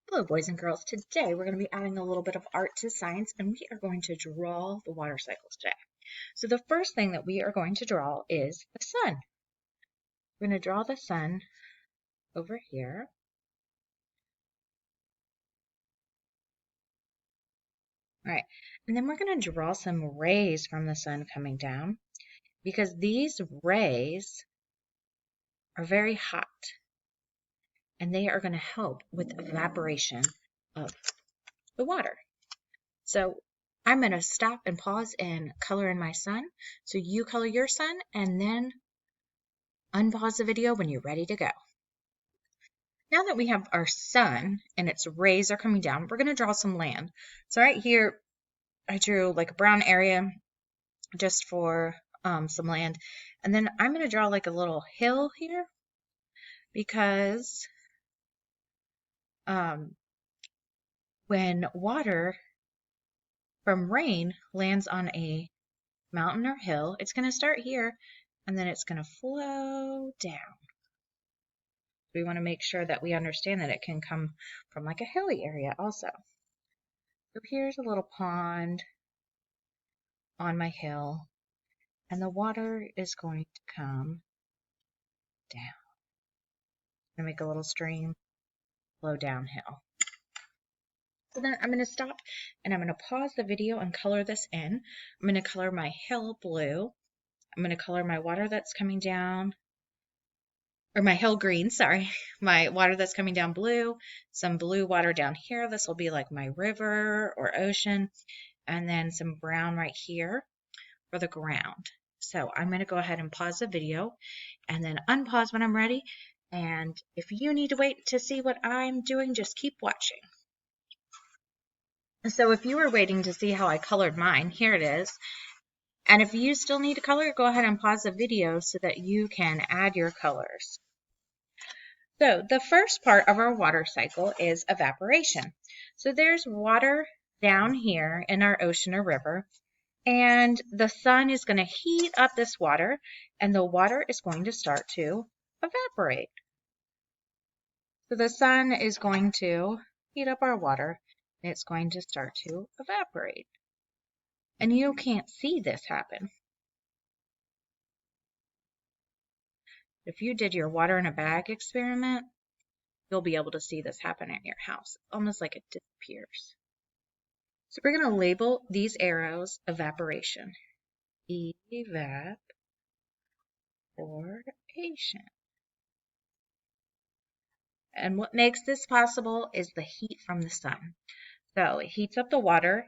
Hello, boys and girls. Today we're going to be adding a little bit of art to science, and we are going to draw the water cycles today. So the first thing that we are going to draw is the sun. We're going to draw the sun over here. All right, and then we're going to draw some rays from the sun coming down because these rays are very hot and they are going to help with evaporation of the water. So I'm going to stop and pause and color in my sun. So you color your sun and then unpause the video when you're ready to go. Now that we have our sun and its rays are coming down, we're going to draw some land. So right here, I drew like a brown area just for some land. And then I'm going to draw like a little hill here because when water from rain lands on a mountain or hill, it's going to start here and then it's going to flow down. We want to make sure that we understand that it can come from like a hilly area also. So here's a little pond on my hill, and the water is going to come down. I'm going to make a little stream flow downhill. So then I'm going to stop and I'm going to pause the video and color this in. I'm going to color my hill blue. I'm going to color my water that's coming down, or my hill green, sorry. My water that's coming down blue, some blue water down here. This will be like my river or ocean, and then some brown right here for the ground. So I'm going to go ahead and pause the video and then unpause when I'm ready. And if you need to wait to see what I'm doing, just keep watching. So if you were waiting to see how I colored mine, here it is. And if you still need to color, go ahead and pause the video so that you can add your colors. So the first part of our water cycle is evaporation. So there's water down here in our ocean or river, and the sun is going to heat up this water, and the water is going to start to evaporate. So the sun is going to heat up our water, and it's going to start to evaporate. And you can't see this happen. If you did your water in a bag experiment, you'll be able to see this happen at your house. It's almost like it disappears. So we're going to label these arrows evaporation. Evaporation. And what makes this possible is the heat from the sun. So it heats up the water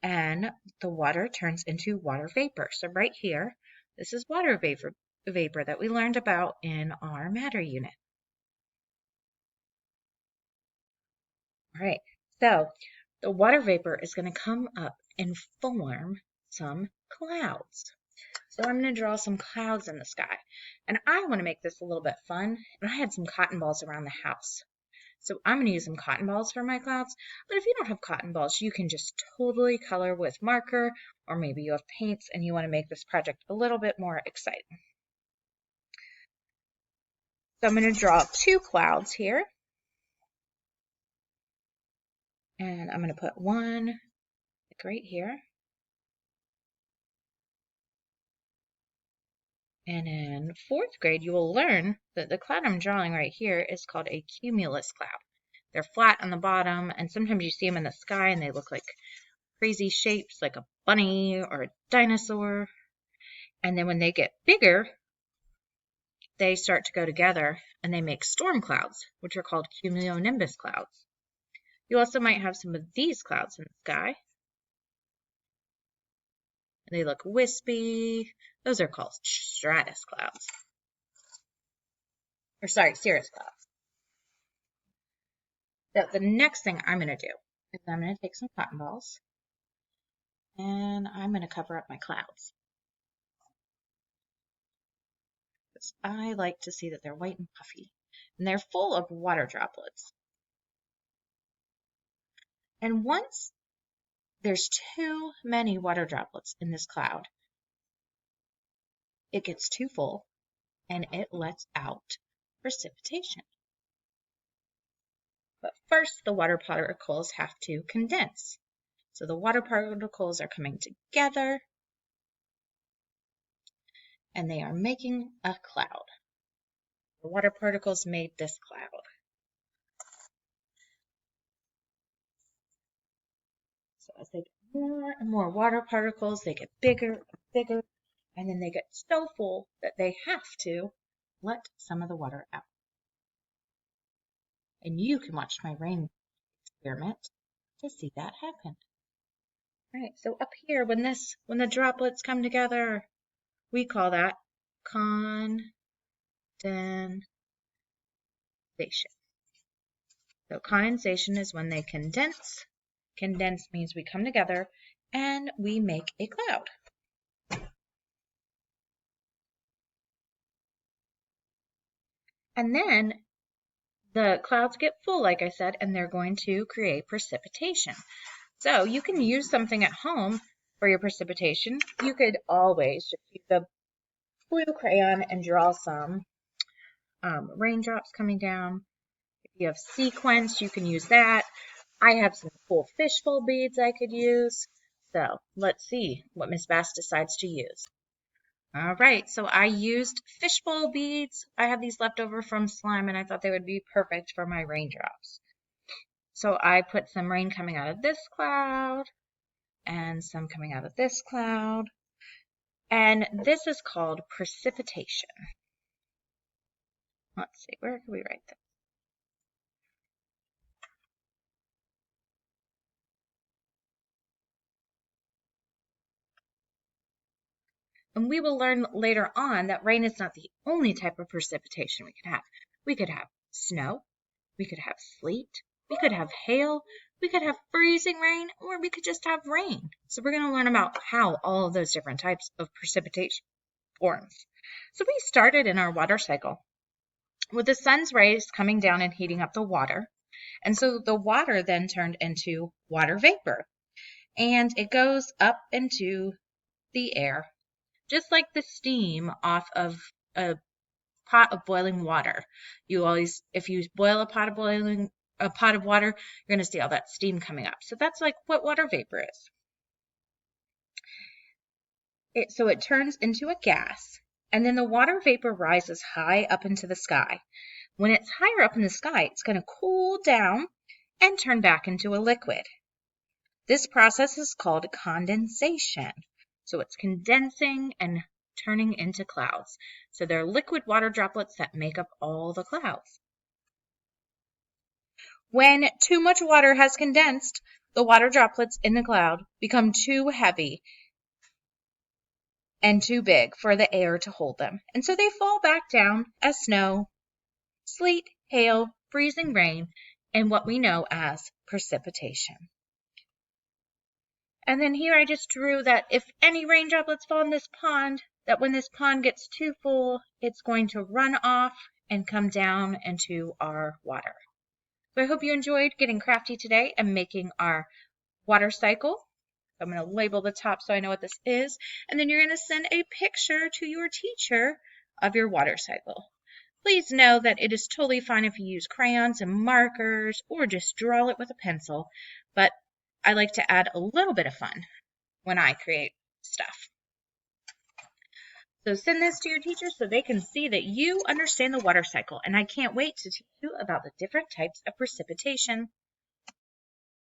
and the water turns into water vapor. So right here, this is water vapor that we learned about in our matter unit. All right, so the water vapor is going to come up and form some clouds. So I'm going to draw some clouds in the sky. And I want to make this a little bit fun. And I had some cotton balls around the house. So I'm going to use some cotton balls for my clouds. But if you don't have cotton balls, you can just totally color with marker, or maybe you have paints and you want to make this project a little bit more exciting. So I'm going to draw 2 clouds here. And I'm going to put one like right here. And in 4th grade, you will learn that the cloud I'm drawing right here is called a cumulus cloud. They're flat on the bottom, and sometimes you see them in the sky and they look like crazy shapes, like a bunny or a dinosaur. And then when they get bigger, they start to go together and they make storm clouds, which are called cumulonimbus clouds. You also might have some of these clouds in the sky. They look wispy. Those are called stratus clouds. Or sorry, cirrus clouds. So the next thing I'm going to do is I'm going to take some cotton balls and I'm going to cover up my clouds. Because I like to see that they're white and puffy. And they're full of water droplets. And once there's too many water droplets in this cloud, it gets too full and it lets out precipitation. But first, the water particles have to condense. So the water particles are coming together, and they are making a cloud. The water particles made this cloud. So as they get more and more water particles, they get bigger and bigger, and then they get so full that they have to let some of the water out. And you can watch my rain experiment to see that happen. All right, so up here, when the droplets come together, we call that condensation. So condensation is when they condense. Condense means we come together and we make a cloud. And then the clouds get full, like I said, and they're going to create precipitation. So you can use something at home for your precipitation. You could always just use a foil crayon and draw some raindrops coming down. If you have sequins, you can use that. I have some cool fishbowl beads I could use. So let's see what Miss Bass decides to use. All right, so I used fishbowl beads. I have these left over from slime, and I thought they would be perfect for my raindrops. So I put some rain coming out of this cloud and some coming out of this cloud. And this is called precipitation. Let's see, where can we write this? And we will learn later on that rain is not the only type of precipitation we could have. We could have snow, we could have sleet, we could have hail, we could have freezing rain, or we could just have rain. So we're going to learn about how all of those different types of precipitation forms. So we started in our water cycle with the sun's rays coming down and heating up the water. And so the water then turned into water vapor. And it goes up into the air, just like the steam off of a pot of boiling water. If you boil a pot of water, you're going to see all that steam coming up. So that's like what water vapor is. So it turns into a gas, and then the water vapor rises high up into the sky. When it's higher up in the sky, it's going to cool down and turn back into a liquid. This process is called condensation. So it's condensing and turning into clouds. So they're liquid water droplets that make up all the clouds. When too much water has condensed, the water droplets in the cloud become too heavy and too big for the air to hold them. And so they fall back down as snow, sleet, hail, freezing rain, and what we know as precipitation. And then here I just drew that if any rain droplets fall in this pond, that when this pond gets too full, it's going to run off and come down into our water. So I hope you enjoyed getting crafty today and making our water cycle. I'm going to label the top so I know what this is. And then you're going to send a picture to your teacher of your water cycle. Please know that it is totally fine if you use crayons and markers or just draw it with a pencil. But I like to add a little bit of fun when I create stuff. So send this to your teacher so they can see that you understand the water cycle. And I can't wait to teach you about the different types of precipitation.